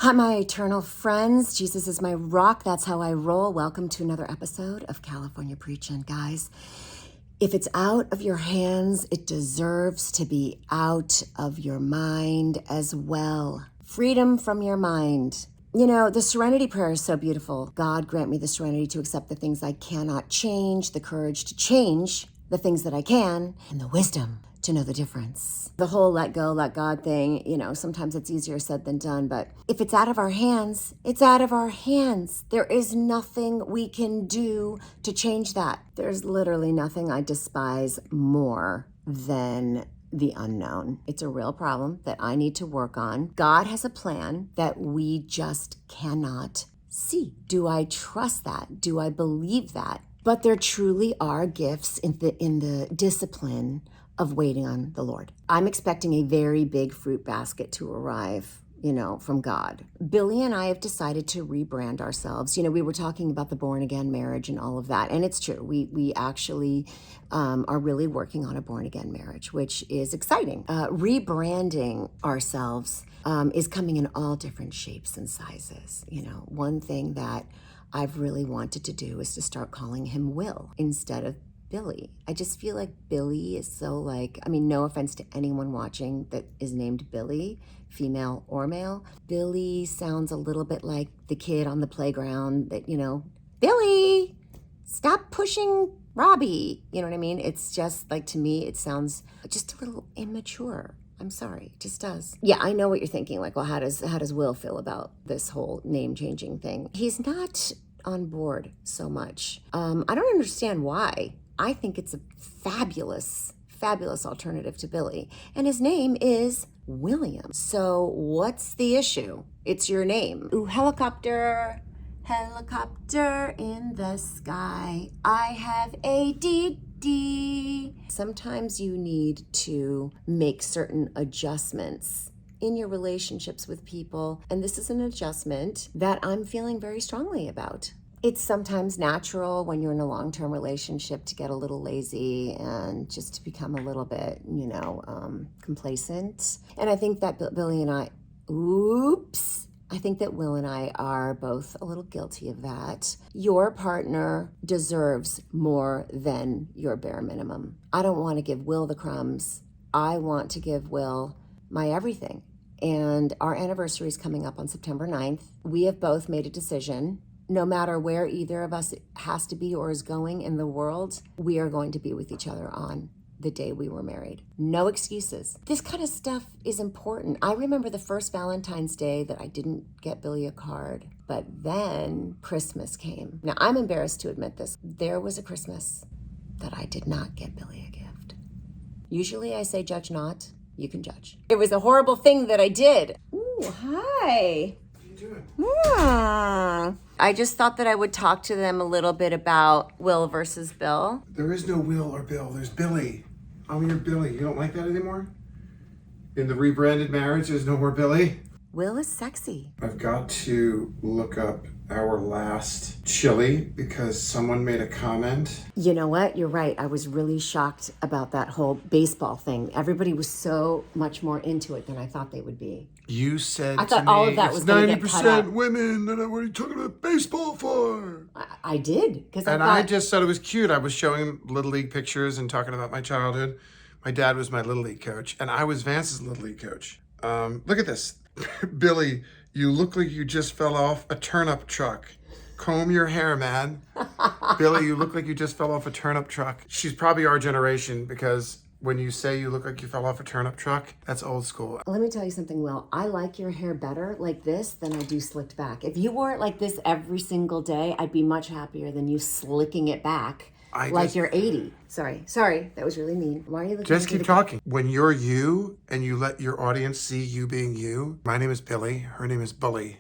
Hi, my eternal friends. Jesus is my rock. That's how I roll. Welcome to another episode of California Preaching. Guys, if it's out of your hands, it deserves to be out of your mind as well. Freedom from your mind. You know, the serenity prayer is so beautiful. God, grant me the serenity to accept the things I cannot change, the courage to change the things that I can, and the wisdom to know the difference. The whole let go, let God thing, you know, sometimes it's easier said than done, but if it's out of our hands, it's out of our hands. There is nothing we can do to change that. There's literally nothing I despise more than the unknown. It's a real problem that I need to work on. God has a plan that we just cannot see. Do I trust that? Do I believe that? But there truly are gifts in the discipline of waiting on the Lord. I'm expecting a very big fruit basket to arrive, you know, from God. Billy and I have decided to rebrand ourselves. You know, we were talking about the born again marriage and all of that. And it's true. We actually are really working on a born again marriage, which is exciting. Rebranding ourselves is coming in all different shapes and sizes. You know, one thing that I've really wanted to do is to start calling him Will instead of Billy. I just feel like Billy is so like, I mean, no offense to anyone watching that is named Billy, female or male. Billy sounds a little bit like the kid on the playground that, you know, Billy, stop pushing Robbie. You know what I mean? It's just like, to me, it sounds just a little immature. I'm sorry, it just does. Yeah, I know what you're thinking. Like, well, how does Will feel about this whole name changing thing? He's not on board so much. I don't understand why. I think it's a fabulous alternative to Billy. And his name is William. So what's the issue? It's your name. Ooh, helicopter in the sky. I have ADD. Sometimes you need to make certain adjustments in your relationships with people. And this is an adjustment that I'm feeling very strongly about. It's sometimes natural when you're in a long-term relationship to get a little lazy and just to become a little bit, you know, complacent. And I think that Billy and I, I think that Will and I are both a little guilty of that. Your partner deserves more than your bare minimum. I don't want to give Will the crumbs. I want to give Will my everything. And our anniversary is coming up on September 9th. We have both made a decision. No matter where either of us has to be or is going in the world, we are going to be with each other on the day we were married. No excuses. This kind of stuff is important. I remember the first Valentine's Day that I didn't get Billy a card, but then Christmas came. Now, I'm embarrassed to admit this. There was a Christmas that I did not get Billy a gift. Usually I say judge not, you can judge. It was a horrible thing that I did. Ooh, hi. I just thought that I would talk to them a little bit about Will versus Bill. There is no Will or Bill. There's Billy. I'm your Billy. You don't like that anymore? In the rebranded marriage, there's no more Billy? Will is sexy. I've got to look up our last chili because someone made a comment. You know what? You're right. I was really shocked about that whole baseball thing. Everybody was so much more into it than I thought they would be. You said I thought all of that was going to get cut out. 90% women. What are you talking about baseball for? I did. I just thought it was cute. I was showing him Little League pictures and talking about my childhood. My dad was my Little League coach, and I was Vance's Little League coach. Look at this. Billy, you look like you just fell off a turnip truck. Comb your hair, man. Billy, you look like you just fell off a turnip truck. She's probably our generation because when you say you look like you fell off a turnip truck, that's old school. Let me tell you something, Will. I like your hair better like this than I do slicked back. If you wore it like this every single day, I'd be much happier than you slicking it back like you're 80. Sorry, that was really mean. Why are you looking Just keep talking. When you're you and you let your audience see you being you, my name is Billy, her name is Bully.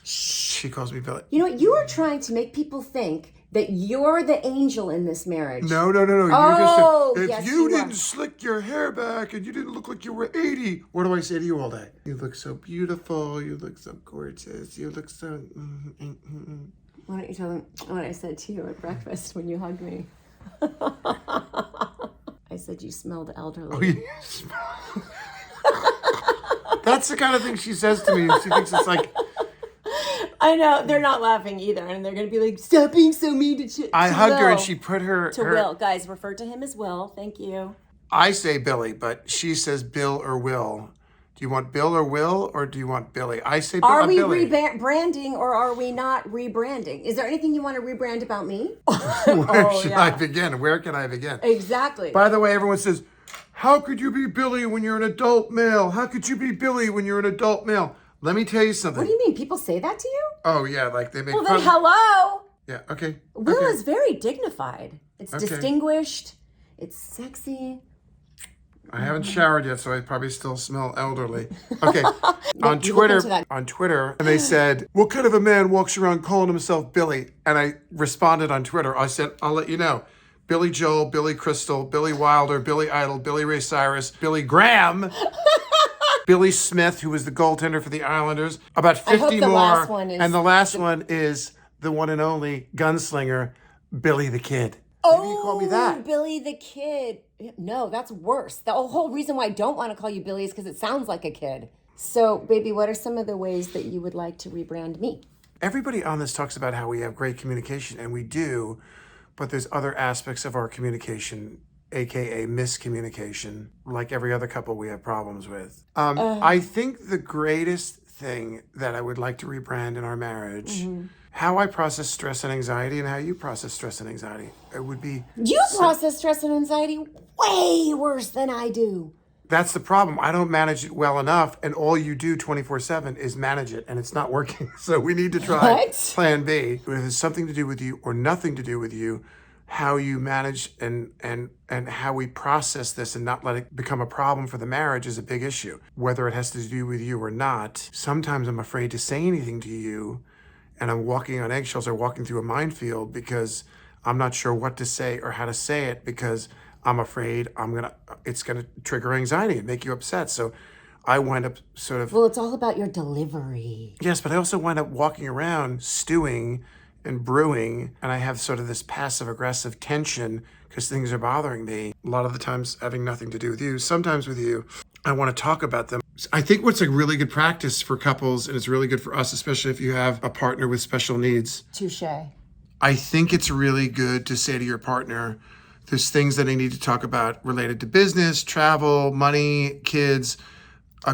She calls me Billy. You know what? You are trying to make people think that you're the angel in this marriage. No. Oh, if you didn't slick your hair back and you didn't look like you were 80, what do I say to you all day? You look so beautiful. You look so gorgeous. You look so... Why don't you tell them what I said to you at breakfast when you hugged me? I said you smelled elderly. Oh, you smell... That's the kind of thing she says to me. She thinks it's like... I know. They're not laughing either. And they're going to be like, stop being so mean to I hugged her and Will. she put her... To Will. Guys, refer to him as Will. Thank you. I say Billy, but she says Bill or Will. Do you want Bill or Will, or do you want Billy? I say Billy. Are we rebranding or are we not rebranding? Is there anything you want to rebrand about me? Where should I begin? Where can I begin? Exactly. By the way, everyone says, how could you be Billy when you're an adult male? How could you be Billy when you're an adult male? Let me tell you something. What do you mean? People say that to you? Oh, yeah, like they make Well, fun. then hello. Yeah, okay. Will is very dignified. It's distinguished. It's sexy. I haven't showered yet, so I probably still smell elderly. Okay. on Twitter, and they said, what kind of a man walks around calling himself Billy? And I responded on Twitter. I said, I'll let you know. Billy Joel, Billy Crystal, Billy Wilder, Billy Idol, Billy Ray Cyrus, Billy Graham, Billy Smith, who was the goaltender for the Islanders, about 50 more. And the last one is the one and only gunslinger, Billy the Kid. Maybe you call me that. Billy the Kid. No, that's worse. The whole reason why I don't want to call you Billy is because it sounds like a kid. So, baby, what are some of the ways that you would like to rebrand me? Everybody on this talks about how we have great communication, and we do, but there's other aspects of our communication, aka miscommunication, like every other couple we have problems with. I think the greatest thing that I would like to rebrand in our marriage, how I process stress and anxiety and how you process stress and anxiety. It would be... You process stress and anxiety way worse than I do. That's the problem. I don't manage it well enough, and all you do 24/7 is manage it, and it's not working. So we need to try plan B. Whether it has something to do with you or nothing to do with you, how you manage and how we process this and not let it become a problem for the marriage is a big issue. Whether it has to do with you or not, sometimes I'm afraid to say anything to you, and I'm walking on eggshells or walking through a minefield because I'm not sure what to say or how to say it because I'm afraid it's gonna trigger anxiety and make you upset. So I wind up sort of... Well, it's all about your delivery. Yes, but I also wind up walking around stewing and brewing, and I have sort of this passive-aggressive tension because things are bothering me. A lot of the times having nothing to do with you, sometimes with you. I want to talk about them. I think what's a really good practice for couples, and it's really good for us, especially if you have a partner with special needs. Touche. I think it's really good to say to your partner, there's things that I need to talk about related to business, travel, money, kids.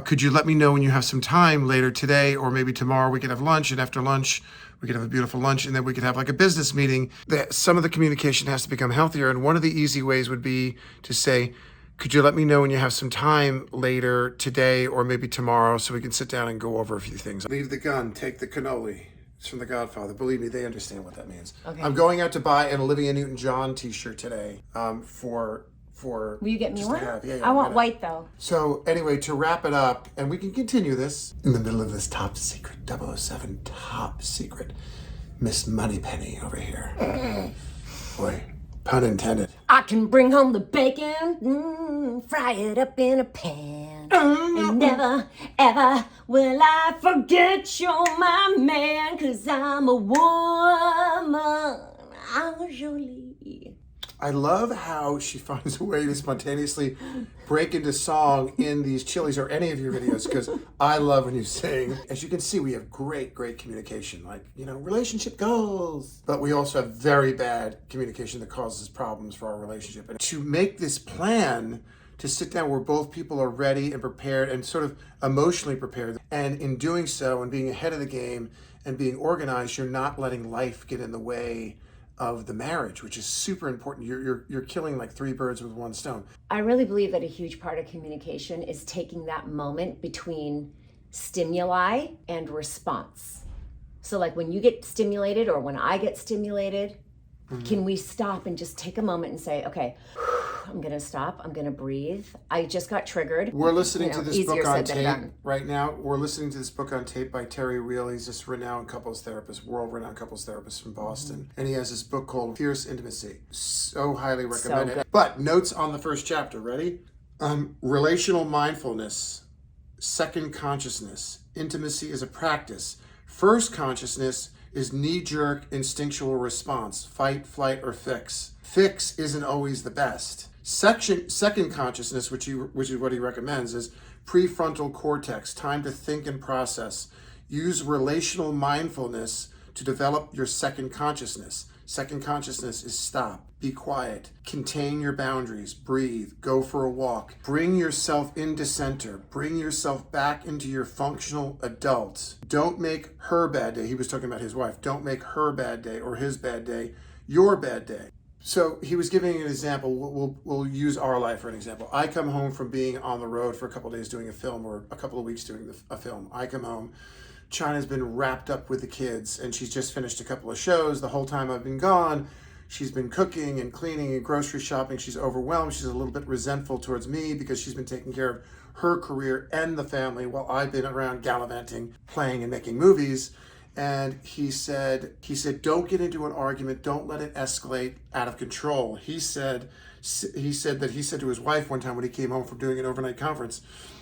Could you let me know when you have some time later today, or maybe tomorrow we could have lunch, and after lunch we could have a beautiful lunch, and then we could have like a business meeting. Some of the communication has to become healthier, and one of the easy ways would be to say, could you let me know when you have some time later today or maybe tomorrow so we can sit down and go over a few things. Leave the gun, take the cannoli. It's from The Godfather. Believe me, they understand what that means. Okay. I'm going out to buy an Olivia Newton-John t-shirt today for Will you get me one? Yeah, I want white though. So anyway, to wrap it up, and we can continue this in the middle of this top secret, 007 top secret, Miss Moneypenny over here. Boy, pun intended. I can bring home the bacon, fry it up in a pan. And never, ever will I forget you're my man, 'cause I'm a woman. I'm Jolie. I love how she finds a way to spontaneously break into song in these Chili's or any of your videos, because I love when you sing. As you can see, we have great communication, like, relationship goals. But we also have very bad communication that causes problems for our relationship. And to make this plan, to sit down where both people are ready and prepared and sort of emotionally prepared, and in doing so and being ahead of the game and being organized, you're not letting life get in the way of the marriage, which is super important. You're killing like 3 birds with 1 stone. I really believe that a huge part of communication is taking that moment between stimuli and response. So like when you get stimulated or when I get stimulated, can we stop and just take a moment and say, okay, I'm gonna stop, I'm gonna breathe. I just got triggered. We're listening to this book on tape right now. We're listening to this book on tape by Terry Real. He's this renowned couples therapist, world-renowned couples therapist from Boston. And he has this book called Fierce Intimacy. So highly recommended. But notes on the first chapter, ready? Relational mindfulness, second consciousness. Intimacy is a practice. First consciousness is knee-jerk instinctual response, fight, flight, or fix. Fix isn't always the best. Second consciousness, which is what he recommends, is prefrontal cortex, time to think and process. Use relational mindfulness to develop your second consciousness. Second consciousness is stop, be quiet, contain your boundaries, breathe, go for a walk. Bring yourself into center. Bring yourself back into your functional adult. Don't make her bad day. He was talking about his wife. Don't make her bad day or his bad day your bad day. So he was giving an example. We'll use our life for an example. I come home from being on the road for a couple of days doing a film, or a couple of weeks doing a film. I come home. China's been wrapped up with the kids, and she's just finished a couple of shows. The whole time I've been gone, she's been cooking and cleaning and grocery shopping. She's overwhelmed. She's a little bit resentful towards me because she's been taking care of her career and the family while I've been around gallivanting, playing and making movies. And he said, don't get into an argument. Don't let it escalate out of control. He said to his wife one time when he came home from doing an overnight conference,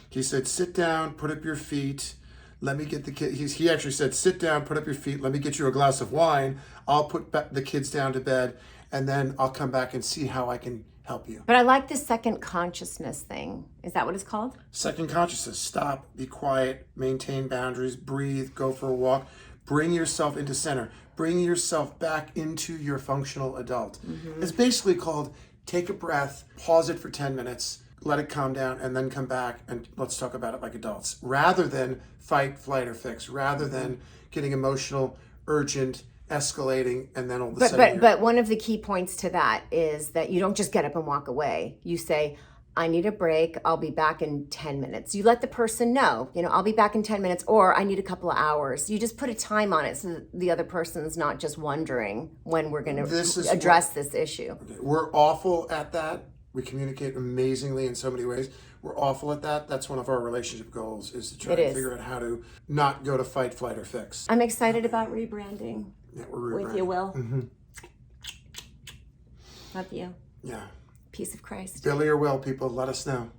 he said, sit down, put up your feet. Let me get the kid. He actually said, sit down, put up your feet. Let me get you a glass of wine. I'll put the kids down to bed, and then I'll come back and see how I can help you. But I like the second consciousness thing. Is that what it's called? Second consciousness. Stop, be quiet, maintain boundaries, breathe, go for a walk. Bring yourself into center. Bring yourself back into your functional adult. Mm-hmm. It's basically called take a breath, pause it for 10 minutes, let it calm down, and then come back and let's talk about it like adults. Rather than fight, flight, or fix. Rather than getting emotional, urgent, escalating, and then all of a sudden. But one of the key points to that is that you don't just get up and walk away. You say, I need a break. I'll be back in 10 minutes. You let the person know, I'll be back in 10 minutes, or I need a couple of hours. You just put a time on it so that the other person's not just wondering when we're going to address this issue. We're awful at that. We communicate amazingly in so many ways. We're awful at that. That's one of our relationship goals, is to try to figure out how to not go to fight, flight, or fix. I'm excited about rebranding. Yeah, we're rebranding. With you, Will. Mm-hmm. Love you. Yeah. Peace of Christ. Billy or Will, people, let us know.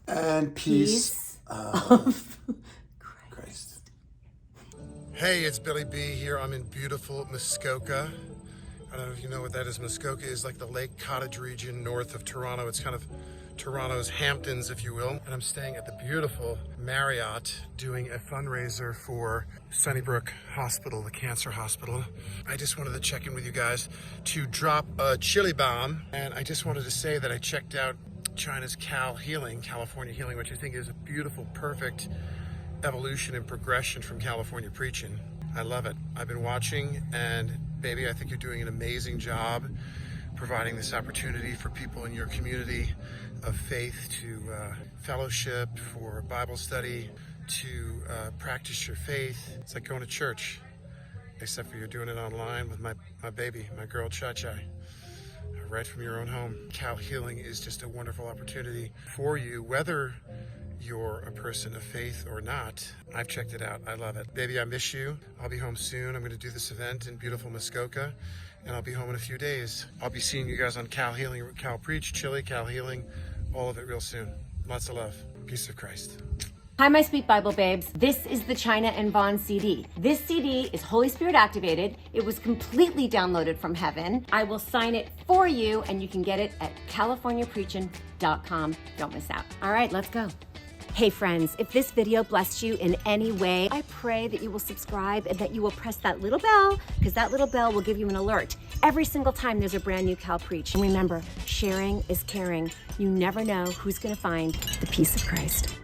And peace of Christ. Hey, it's Billy B here. I'm in beautiful Muskoka. I don't know if you know what that is. Muskoka is like the Lake Cottage region north of Toronto. It's kind of Toronto's Hamptons, if you will. And I'm staying at the beautiful Marriott doing a fundraiser for Sunnybrook Hospital, the cancer hospital. I just wanted to check in with you guys to drop a chili bomb. And I just wanted to say that I checked out China's California Healing, which I think is a beautiful, perfect evolution and progression from California Preaching. I love it. I've been watching, and baby, I think you're doing an amazing job providing this opportunity for people in your community of faith to fellowship, for Bible study, to practice your faith. It's like going to church, except for you're doing it online with my baby, my girl Cha-Cha, right from your own home. Cal Healing is just a wonderful opportunity for you, whether you're a person of faith or not. I've checked it out. I love it. Baby, I miss you. I'll be home soon. I'm going to do this event in beautiful Muskoka, and I'll be home in a few days. I'll be seeing you guys on Cal Healing, Cal Preach, Chili, Cal Healing, all of it real soon. Lots of love. Peace of Christ. Hi, my sweet Bible babes. This is the China and Vaughn CD. This CD is Holy Spirit activated. It was completely downloaded from heaven. I will sign it for you, and you can get it at californiapreachin.com. Don't miss out. All right, let's go. Hey friends, if this video blessed you in any way, I pray that you will subscribe and that you will press that little bell, because that little bell will give you an alert every single time there's a brand new Cal Preach. And remember, sharing is caring. You never know who's going to find the peace of Christ.